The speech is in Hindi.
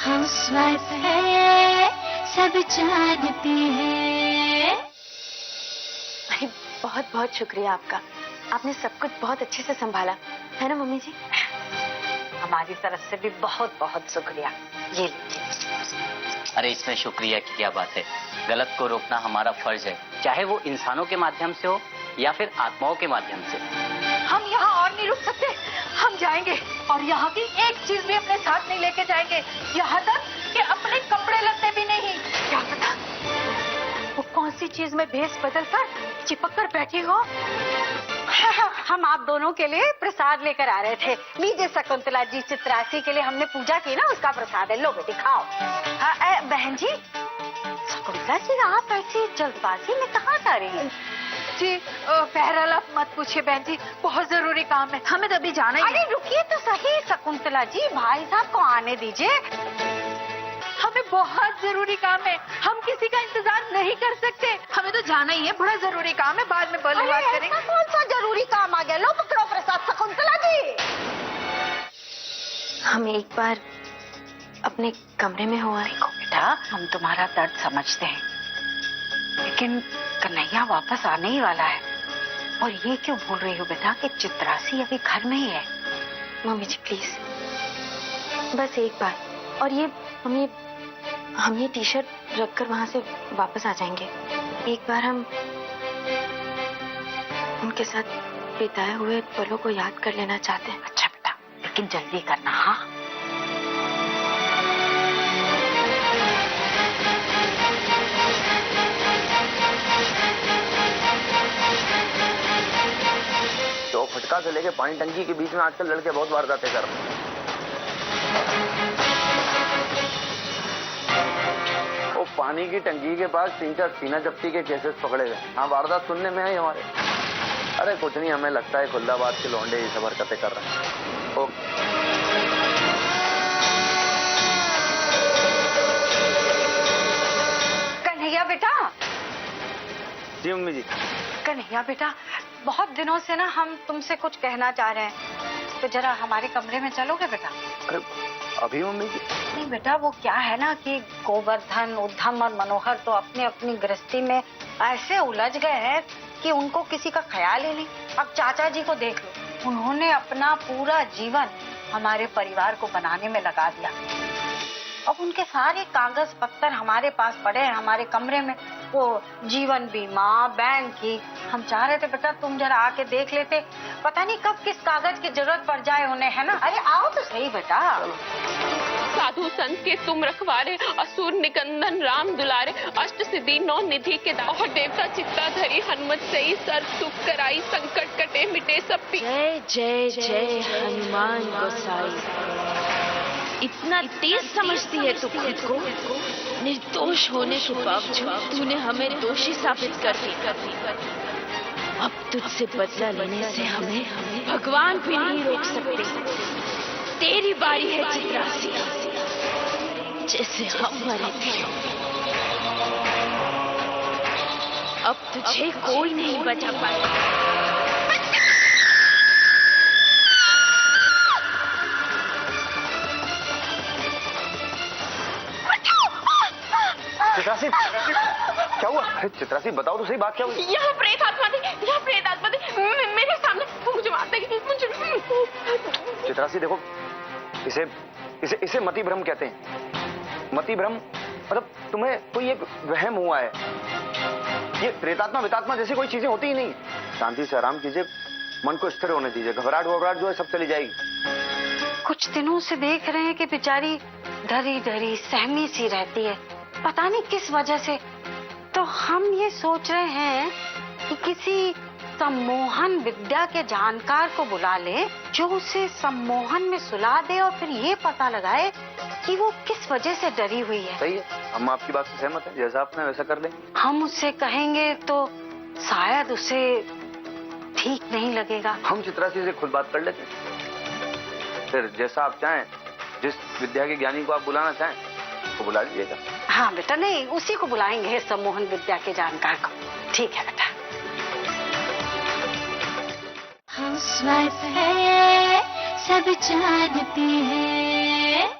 हाउसवाइफ है, सब जानती है। अरे बहुत बहुत शुक्रिया आपका, आपने सब कुछ बहुत अच्छे से संभाला है ना मम्मी जी। हमारी तरफ से भी बहुत बहुत शुक्रिया। ये लीजिए। अरे इसमें शुक्रिया की क्या बात है, गलत को रोकना हमारा फर्ज है, चाहे वो इंसानों के माध्यम से हो या फिर आत्माओं के माध्यम से। हम यहाँ और नहीं रुक सकते, हम जाएंगे और यहाँ की एक चीज भी अपने साथ नहीं लेके जाएंगे, यहाँ तक कि अपने कपड़े लत्ते भी नहीं। क्या पता वो कौन सी चीज में भेस बदल कर चिपक कर बैठी हो। हम आप दोनों के लिए प्रसाद लेकर आ रहे थे। लीजिए शकुंतला जी, चित्रासी के लिए हमने पूजा की ना, उसका प्रसाद है, लो बेटी खाओ। बहन जी, शकुंतला जी आप ऐसी जल्दबाजी में कहाँ जा रही हैं? जी बहरहाल आप मत पूछिए बहन जी, बहुत जरूरी काम है, हमें तो अभी जाना ही। अरे रुकिए तो सही शकुंतला जी, भाई साहब को आने दीजिए, हमें बहुत जरूरी काम है, हम किसी का इंतजार नहीं कर सकते, हमें तो जाना ही है, बड़ा जरूरी काम है, बाद में बोले बात करेंगे। कौन सा जरूरी काम आ गया, लो पकड़ो प्रसाद शकुंतला जी। हम एक बार अपने कमरे में हुआ। देखो बेटा, हम तुम्हारा दर्द समझते हैं, लेकिन कन्हैया वापस आने ही वाला है, और ये क्यों भूल रही हो बेटा कि चित्रासी अभी घर में ही है। मम्मी जी प्लीज बस एक बार, और ये हम ये टी शर्ट रखकर वहां से वापस आ जाएंगे। एक बार हम उनके साथ बिताए हुए पलों को याद कर लेना चाहते हैं। अच्छा बेटा, लेकिन जल्दी करना। हाँ तो फटका से लेके पानी टंकी के बीच में आजकल लड़के बहुत वारदातें कर रहे हैं। वो पानी की टंकी के पास 3-4 सीना जब्ती के केसेस पकड़े गए। हाँ, वारदात सुनने में है हमारे। अरे कुछ नहीं, हमें लगता है खुल्दाबाद के लौंडे ये सब हरकतें कर रहे हैं। ओके कन्हैया बेटा। जी मम्मी जी। कन्हैया बेटा, बहुत दिनों से ना हम तुमसे कुछ कहना चाह रहे हैं, तो जरा हमारे कमरे में चलोगे बेटा? अरे अभी मम्मी जी? नहीं बेटा, वो क्या है ना कि गोवर्धन, उद्धम और मनोहर तो अपने अपनी गृहस्थी में ऐसे उलझ गए हैं कि उनको किसी का ख्याल ही नहीं। अब चाचा जी को देख लो, उन्होंने अपना पूरा जीवन हमारे परिवार को बनाने में लगा दिया। अब उनके सारे कागज पत्तर हमारे पास पड़े हैं हमारे कमरे में, वो जीवन बीमा, बैंक की। हम चाह रहे थे बेटा तुम जरा आके देख लेते, पता नहीं कब किस कागज की जरूरत पड़ जाए उन्हें, है ना? अरे आओ तो सही बेटा। साधु संत के तुम रखवारे, असुर निकंदन राम दुलारे, अष्ट सिद्धि 9 निधि के और देवता चित्ता धरी, हनुमत सही सर सुख कराई, संकट कटे मिटे सब पी। जय जय जय हनुमान गोसाई। इतना तेज समझती है तू खुद को, निर्दोष होने के बावजूद तूने हमें दोषी साबित कर दिया। अब तुझसे बदला लेने से हमें भगवान भी नहीं रोक सकते। तेरी बारी है चित्रासी, जैसे हम मरे थे। अब तुझे कोई नहीं बचा पाएगा। चित्रासी क्या हुआ? अरे चित्रासी बताओ तो सही, बात क्या हुई? यहाँ प्रेत आत्मा थी, यहाँ प्रेत आत्मा थी, मेरे सामने मुझे मार देगी मुझे। चित्रासी देखो, इसे मति भ्रम कहते हैं। मति भ्रम मतलब तुम्हें कोई एक वहम हुआ है। ये प्रेतात्मा वितात्मा जैसी कोई चीजें होती ही नहीं। शांति से आराम कीजिए, मन को स्थिर होने दीजिए, घबराहट वबराहट जो है सब चली जाएगी। कुछ दिनों से देख रहे हैं कि बेचारी डरी डरी सहमी सी रहती है, पता नहीं किस वजह से। तो हम ये सोच रहे हैं कि किसी सम्मोहन विद्या के जानकार को बुला ले, जो उसे सम्मोहन में सुला दे और फिर ये पता लगाए कि वो किस वजह से डरी हुई है। सही है, हम आपकी बात से सहमत हैं, जैसा आपने वैसा कर लेंगे। हम उससे कहेंगे तो शायद उसे ठीक नहीं लगेगा। हम चित्रासी से खुद बात कर लेते हैं, फिर जैसा आप चाहें, जिस विद्या के ज्ञानी को आप बुलाना चाहें उसको बुला लीजिएगा। हाँ बेटा, नहीं उसी को बुलाएंगे, सम्मोहन विद्या के जानकार को। ठीक है बेटा। हाउसवाइफ है, सब जानती है।